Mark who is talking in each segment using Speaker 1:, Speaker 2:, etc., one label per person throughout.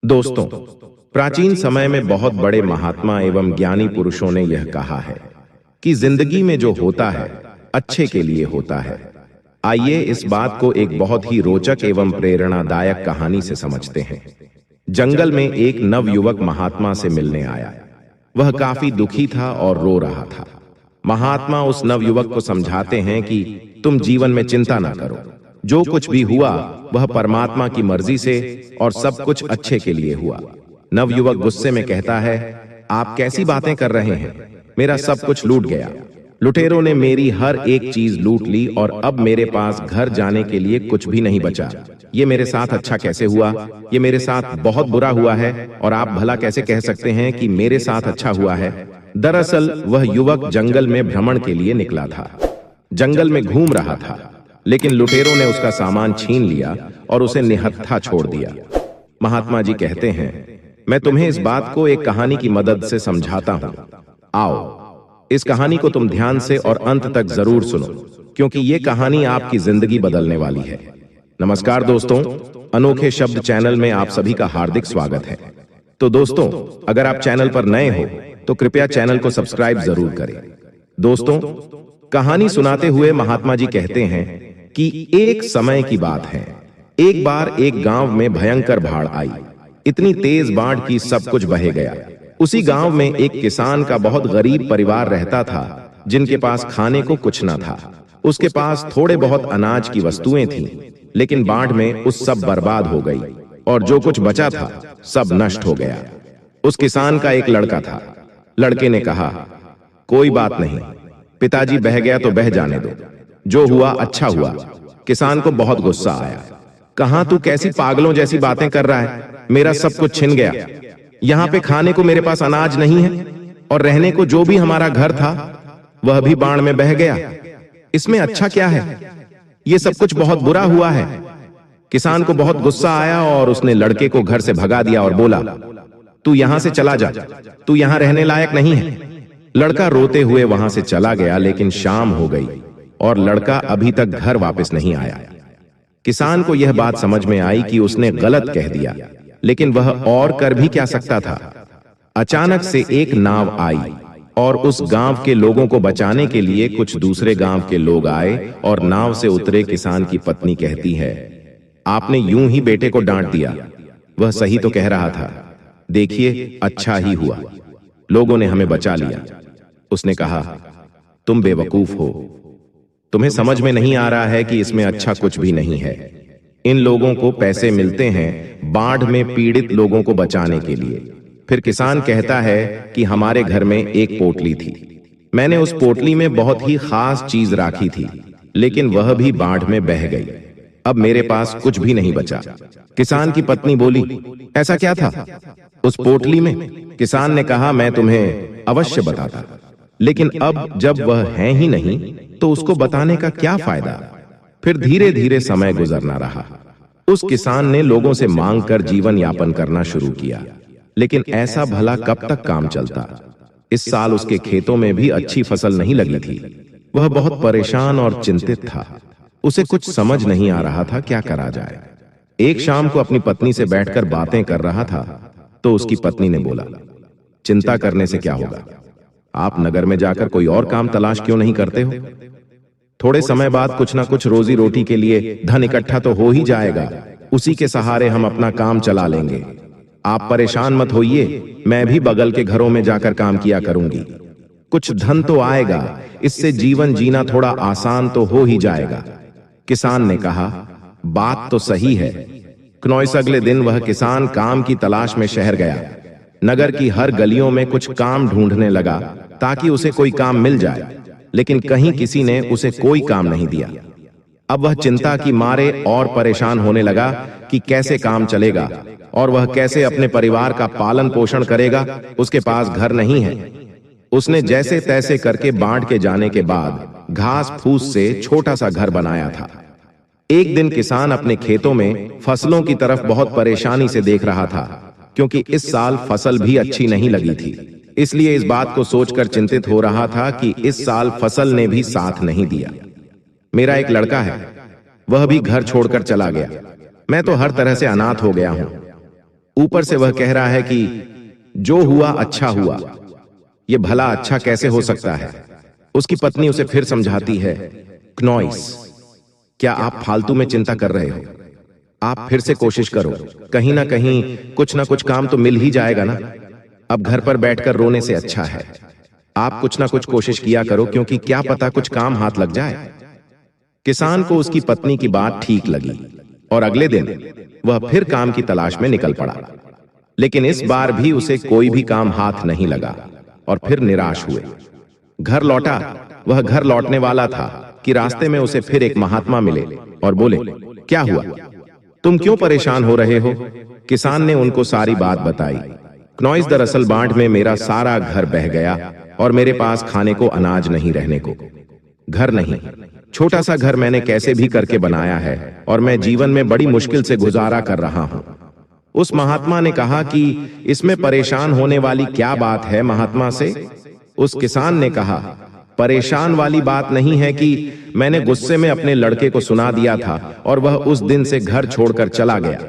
Speaker 1: दोस्तों, प्राचीन समय में बहुत बड़े महात्मा एवं ज्ञानी पुरुषों ने यह कहा है कि जिंदगी में जो होता है अच्छे के लिए होता है। आइए इस बात को एक बहुत ही रोचक एवं प्रेरणादायक कहानी से समझते हैं। जंगल में एक नवयुवक महात्मा से मिलने आया। वह काफी दुखी था और रो रहा था। महात्मा उस नवयुवक को समझाते हैं कि तुम जीवन में चिंता ना करो, जो कुछ भी हुआ वह परमात्मा की मर्जी से और सब कुछ अच्छे के लिए हुआ। नवयुवक गुस्से में कहता है, आप कैसी बातें कर रहे हैं? मेरा सब कुछ लूट गया। लुटेरों ने मेरी हर एक चीज लूट ली और अब मेरे पास घर जाने के लिए कुछ भी नहीं बचा। ये मेरे साथ अच्छा कैसे हुआ? ये मेरे साथ बहुत बुरा हुआ है और आप भला कैसे कह सकते हैं कि मेरे साथ अच्छा हुआ है? दरअसल वह युवक जंगल में भ्रमण के लिए निकला था। जंगल में घूम रहा था, लेकिन लुटेरों ने उसका सामान छीन लिया और उसे निहत्था छोड़ दिया। महात्मा जी कहते हैं, मैं तुम्हें इस बात को एक कहानी की मदद से समझाता हूं। आओ, इस कहानी को तुम ध्यान से और अंत तक जरूर सुनो, क्योंकि ये कहानी आपकी जिंदगी बदलने वाली है। नमस्कार दोस्तों, अनोखे शब्द चैनल में आप सभी का हार्दिक स्वागत है। तो दोस्तों, अगर आप चैनल पर नए हो तो कृपया चैनल को सब्सक्राइब जरूर करें। दोस्तों, कहानी सुनाते हुए महात्मा जी कहते हैं कि एक समय की बात है। एक बार एक गांव में भयंकर बाढ़ आई। इतनी तेज बाढ़ कि सब कुछ बह गया। उसी गांव में एक किसान का बहुत गरीब परिवार रहता था, जिनके पास खाने को कुछ न था। उसके पास थोड़े बहुत अनाज की वस्तुएं थीं, लेकिन बाढ़ में उस सब बर्बाद हो गई और जो कुछ बचा था सब नष्ट हो गया। उस किसान का एक लड़का था। लड़के ने कहा, कोई बात नहीं, पिताजी बह गया तो बह जाने दो, जो हुआ अच्छा हुआ। किसान को बहुत गुस्सा आया। कहां तू कैसी पागलों जैसी बातें कर रहा है? मेरा सब कुछ छिन गया। यहां पे खाने को मेरे पास अनाज नहीं है और रहने को जो भी हमारा घर था वह भी बाढ़ में बह गया। इसमें अच्छा क्या है? ये सब कुछ बहुत बुरा हुआ है। किसान को बहुत गुस्सा आया और उसने लड़के को घर से भगा दिया और बोला, तू यहां से चला जा, तू यहां रहने लायक नहीं है। लड़का रोते हुए वहां से चला गया, लेकिन शाम हो गई और लड़का अभी तक घर वापस नहीं आया। किसान को यह बात समझ में आई कि उसने गलत कह दिया, लेकिन वह और कर भी क्या सकता था। अचानक से एक नाव आई और उस गांव के लोगों को बचाने के लिए कुछ दूसरे गांव के लोग आए और नाव से उतरे किसान की पत्नी कहती है, आपने यूं ही बेटे को डांट दिया। वह सही तो कह रहा था। देखिए, अच्छा ही हुआ, लोगों ने हमें बचा लिया। उसने कहा, तुम बेवकूफ हो, तुम्हें समझ में नहीं आ रहा है कि इसमें अच्छा कुछ भी नहीं है। इन लोगों को पैसे मिलते हैं बाढ़ में पीड़ित लोगों को बचाने के लिए। फिर किसान कहता है कि हमारे घर में एक पोटली थी, मैंने उस पोटली में बहुत ही खास चीज राखी थी, लेकिन वह भी बाढ़ में बह गई। अब मेरे पास कुछ भी नहीं बचा। किसान की पत्नी बोली, ऐसा क्या था उस पोटली में? किसान ने कहा, मैं तुम्हें अवश्य बताता, लेकिन अब जब वह है ही नहीं तो उसको बताने का क्या फायदा। फिर धीरे धीरे समय गुजरना रहा। उस किसान ने लोगों से मांग कर जीवन यापन करना शुरू किया, लेकिन ऐसा भला कब तक काम चलता। इस साल उसके खेतों में भी अच्छी फसल नहीं लगी थी। वह बहुत परेशान और चिंतित था। उसे कुछ समझ नहीं आ रहा था क्या करा जाए। एक शाम को अपनी पत्नी से बैठकर बातें कर रहा था तो उसकी पत्नी ने बोला, चिंता करने से क्या होगा? आप नगर में जाकर कोई और काम तलाश क्यों नहीं करते हो? थोड़े समय बाद कुछ ना कुछ रोजी रोटी के लिए धन इकट्ठा तो हो ही जाएगा। उसी के सहारे हम अपना काम चला लेंगे। आप परेशान मत होइए, मैं भी बगल के घरों में जाकर काम किया करूंगी। कुछ धन तो आएगा, इससे जीवन जीना थोड़ा आसान तो हो ही जाएगा। किसान ने कहा, बात तो सही है। क्नौस अगले दिन वह किसान काम की तलाश में शहर गया। नगर की हर गलियों में कुछ काम ढूंढने लगा ताकि उसे कोई काम मिल जाए, लेकिन कहीं किसी ने उसे कोई काम नहीं दिया। अब वह चिंता की मारे और परेशान होने लगा कि कैसे काम चलेगा और वह कैसे अपने परिवार का पालन पोषण करेगा। उसके पास घर नहीं है। उसने जैसे तैसे करके बाढ़ के जाने के बाद घास फूस से छोटा सा घर बनाया था। एक दिन किसान अपने खेतों में फसलों की तरफ बहुत परेशानी से देख रहा था, क्योंकि इस साल फसल भी अच्छी नहीं लगी थी। इसलिए इस बात को सोचकर चिंतित हो रहा था कि इस साल फसल ने भी साथ नहीं दिया। मेरा एक लड़का है, वह भी घर छोड़कर चला गया। मैं तो हर तरह से अनाथ हो गया हूं। ऊपर से वह कह रहा है कि जो हुआ अच्छा हुआ। यह भला अच्छा कैसे हो सकता है? उसकी पत्नी उसे फिर समझाती है, क्नॉइस, क्या आप फालतू में चिंता कर रहे हो? आप फिर से कोशिश करो, कहीं ना कुछ काम तो मिल ही जाएगा ना। अब घर पर बैठकर रोने से अच्छा है आप कुछ ना कुछ कोशिश किया करो, क्योंकि क्या पता कुछ काम हाथ लग जाए। किसान को उसकी पत्नी की बात ठीक लगी और अगले दिन वह फिर काम की तलाश में निकल पड़ा। लेकिन इस बार भी उसे कोई भी काम हाथ नहीं लगा और फिर निराश हुए। घर लौटा। वह घर लौटने वाला था कि रास्ते में उसे फिर एक महात्मा मिले और बोले, क्या हुआ, तुम क्यों परेशान हो रहे हो? किसान ने उनको सारी बात बताई। क्नॉइस, दरअसल बाढ़ में मेरा सारा घर बह गया और मेरे पास खाने को अनाज नहीं, रहने को घर नहीं। छोटा सा घर मैंने कैसे भी करके बनाया है और मैं जीवन में बड़ी मुश्किल से गुजारा कर रहा हूं। उस महात्मा ने कहा कि इसमें परेशान होने वाली क्या बात है महात्मा से? उस किसान ने कहा, परेशान वाली बात नहीं है कि मैंने गुस्से में अपने लड़के को सुना दिया था और वह उस दिन से घर छोड़कर चला गया।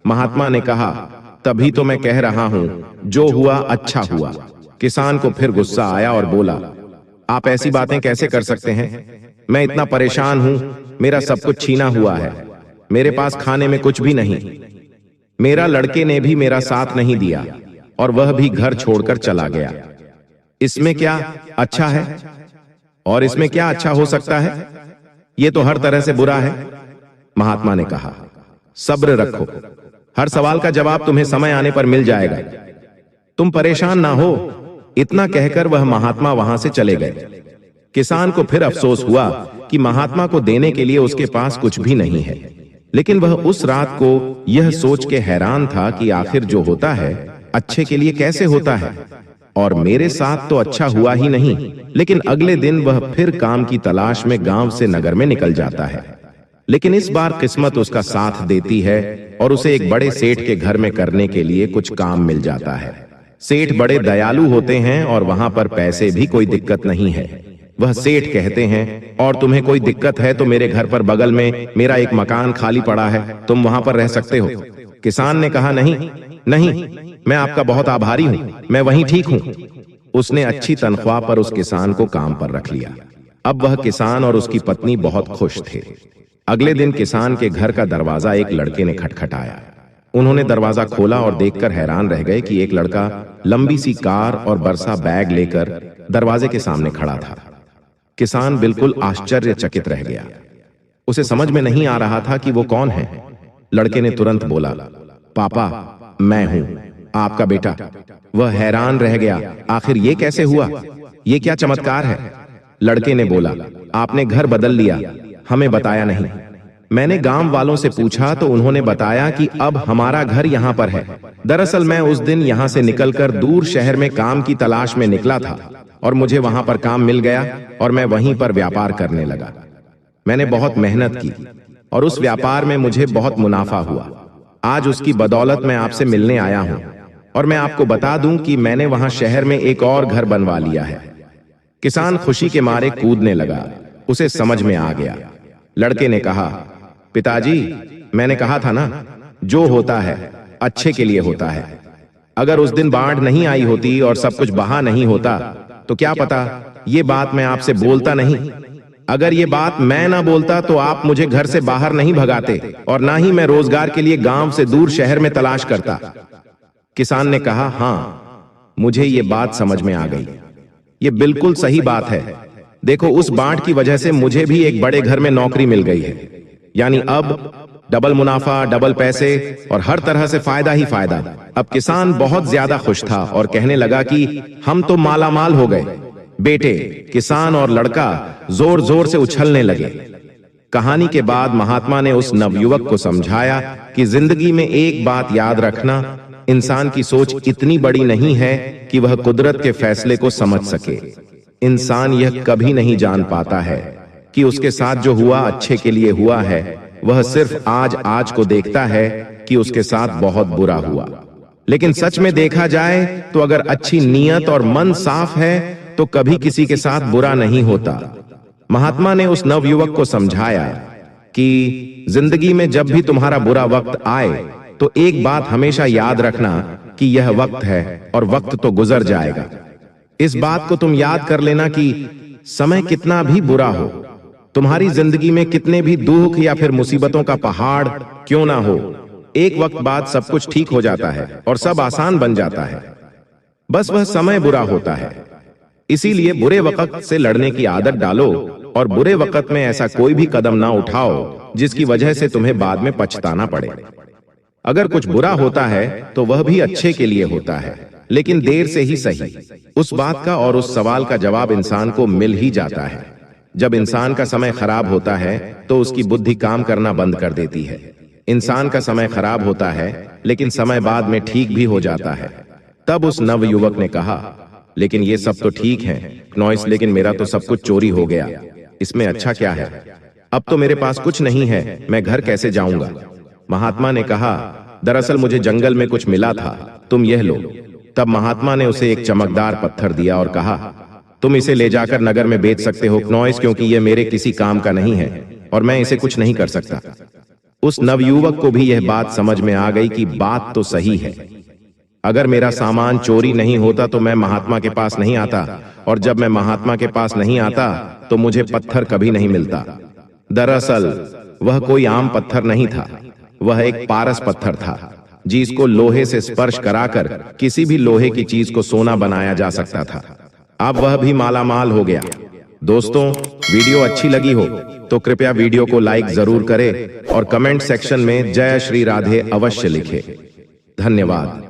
Speaker 1: महात्मा ने कहा, तभी तो मैं कह रहा हूं, जो हुआ अच्छा हुआ। किसान को फिर गुस्सा आया और बोला, आप ऐसी बातें कैसे कर सकते हैं? मैं इतना परेशान हूं, मेरा सब कुछ छीना हुआ है, मेरे पास खाने में कुछ भी नहीं, मेरा लड़के ने भी मेरा साथ नहीं दिया और वह भी घर छोड़कर चला गया। इसमें क्या अच्छा है? और इसमें क्या अच्छा हो सकता है? यह तो हर तरह से बुरा है। महात्मा ने कहा, सब्र रखो, हर सवाल का जवाब तुम्हें समय आने पर मिल जाएगा, तुम परेशान ना हो। इतना कहकर वह महात्मा वहां से चले गए। किसान को फिर अफसोस हुआ कि महात्मा को देने के लिए उसके पास कुछ भी नहीं है। लेकिन वह उस रात को यह सोच के हैरान था कि आखिर जो होता है अच्छे के लिए कैसे होता है, और मेरे साथ तो अच्छा हुआ ही नहीं। लेकिन अगले दिन वह फिर काम की तलाश में गांव से नगर में निकल जाता है। लेकिन इस बार किस्मत उसका साथ देती है और उसे एक बड़े सेठ के घर में करने के लिए कुछ काम मिल जाता है। सेठ बड़े दयालु होते हैं और वहां पर पैसे भी कोई दिक्कत नहीं है। वह सेठ कहते हैं, और तुम्हें कोई दिक्कत है तो मेरे घर पर बगल में मेरा एक मकान खाली पड़ा है, तुम वहां पर रह सकते हो। किसान ने कहा, नहीं, मैं आपका बहुत आभारी हूं, मैं वहीं ठीक हूं। उसने अच्छी तनख्वाह पर उस किसान को काम पर रख लिया। अब वह किसान और उसकी पत्नी बहुत खुश थे। अगले दिन किसान के घर का दरवाजा एक लड़के ने खटखटाया। उन्होंने दरवाजा खोला और देखकर हैरान रह गए कि एक लड़का लंबी सी कार और बरसा बैग लेकर दरवाजे के सामने खड़ा था। किसान बिल्कुल आश्चर्यचकित रह गया। उसे समझ में नहीं आ रहा था कि वो कौन है। लड़के ने तुरंत बोला, पापा, मैं हूं, आपका बेटा। वह हैरान रह गया, आखिर ये कैसे हुआ? ये क्या चमत्कार है? लड़के ने बोला, आपने घर बदल लिया, हमें बताया नहीं। मैंने गांव वालों से पूछा तो उन्होंने बताया कि अब हमारा घर यहाँ पर है। दरअसल मैं उस दिन यहाँ से निकलकर दूर शहर में काम की तलाश में निकला था और मुझे वहां पर काम मिल गया और मैं वहीं पर व्यापार करने लगा। मैंने बहुत मेहनत की और उस व्यापार में मुझे बहुत मुनाफा हुआ। आज उसकी बदौलत मैं आपसे मिलने आया हूं और मैं आपको बता दूं कि मैंने वहां शहर में एक और घर बनवा लिया है। किसान खुशी के मारे कूदने लगा, उसे समझ में आ गया। लड़के ने कहा, पिताजी, मैंने कहा था ना, जो होता है अच्छे के लिए होता है। अगर उस दिन बाढ़ नहीं आई होती और सब कुछ बहा नहीं होता तो क्या पता ये बात मैं आपसे बोलता नहीं। अगर ये बात मैं ना बोलता तो आप मुझे घर से बाहर नहीं भगाते और ना ही मैं रोजगार के लिए गांव से दूर शहर में तलाश करता। किसान ने कहा, हां, मुझे ये बात समझ में आ गई, ये बिल्कुल सही बात है। देखो, उस बाढ़ की वजह से मुझे भी एक बड़े घर में नौकरी मिल गई है, यानी अब डबल मुनाफा, डबल पैसे और हर तरह से फायदा ही फायदा। अब किसान बहुत ज्यादा खुश था और कहने लगा कि हम तो माला माल हो गए। बेटे, किसान और लड़का जोर जोर से उछलने लगे। कहानी के बाद महात्मा ने उस नवयुवक को समझाया कि जिंदगी में एक बात याद रखना, इंसान की सोच इतनी बड़ी नहीं है कि वह कुदरत के फैसले को समझ सके। इंसान यह कभी नहीं जान पाता है कि उसके साथ जो हुआ अच्छे के लिए हुआ है। वह सिर्फ आज को देखता है कि उसके साथ बहुत बुरा हुआ। लेकिन सच में देखा जाए तो अगर अच्छी नीयत और मन साफ है तो कभी किसी के साथ बुरा नहीं होता। महात्मा ने उस नवयुवक को समझाया कि जिंदगी में जब भी तुम्हारा बुरा वक्त आए तो एक बात हमेशा याद रखना कि यह वक्त है और वक्त तो गुजर जाएगा। इस बात को तुम याद कर लेना कि समय कितना भी बुरा हो, तुम्हारी जिंदगी में कितने भी दुख या फिर मुसीबतों का पहाड़ क्यों ना हो, एक वक्त बाद सब कुछ ठीक हो जाता है और सब आसान बन जाता है। बस वह समय बुरा होता है। इसीलिए बुरे वक्त से लड़ने की आदत डालो और बुरे वक्त में ऐसा कोई भी कदम ना उठाओ जिसकी वजह से तुम्हें बाद में पछताना पड़े। अगर कुछ बुरा होता है तो वह भी अच्छे के लिए होता है, लेकिन देर से ही सही। उस बात का और उस सवाल का जवाब इंसान को मिल ही जाता है। जब इंसान का समय खराब होता है तो उसकी बुद्धि काम करना बंद कर देती है। इंसान का समय खराब होता है लेकिन समय बाद में ठीक भी हो जाता है। तब उस नवयुवक ने कहा, लेकिन ये सब तो ठीक है नॉइस, लेकिन मेरा तो सब कुछ चोरी हो गया। इसमें अच्छा क्या है? अब तो मेरे पास कुछ नहीं है, मैं घर कैसे जाऊंगा? महात्मा ने कहा, दरअसल मुझे जंगल में कुछ मिला था, तुम यह लो। तब महात्मा ने उसे एक चमकदार पत्थर दिया और कहा, तुम इसे ले जाकर नगर में बेच सकते हो नॉइस, क्योंकि यह मेरे किसी काम का नहीं है और मैं इसे कुछ नहीं कर सकता। उस नवयुवक को भी यह बात समझ में आ गई कि बात तो सही है। अगर मेरा सामान चोरी नहीं होता तो मैं महात्मा के पास नहीं आता, और जब मैं महात्मा के पास नहीं आता तो मुझे पत्थर कभी नहीं मिलता। दरअसल वह कोई आम पत्थर नहीं था, वह एक पारस पत्थर था जिसको लोहे से स्पर्श कराकर किसी भी लोहे की चीज को सोना बनाया जा सकता था। अब वह भी मालामाल हो गया। दोस्तों, वीडियो अच्छी लगी हो तो कृपया वीडियो को लाइक जरूर करें और कमेंट सेक्शन में जय श्री राधे अवश्य लिखें। धन्यवाद।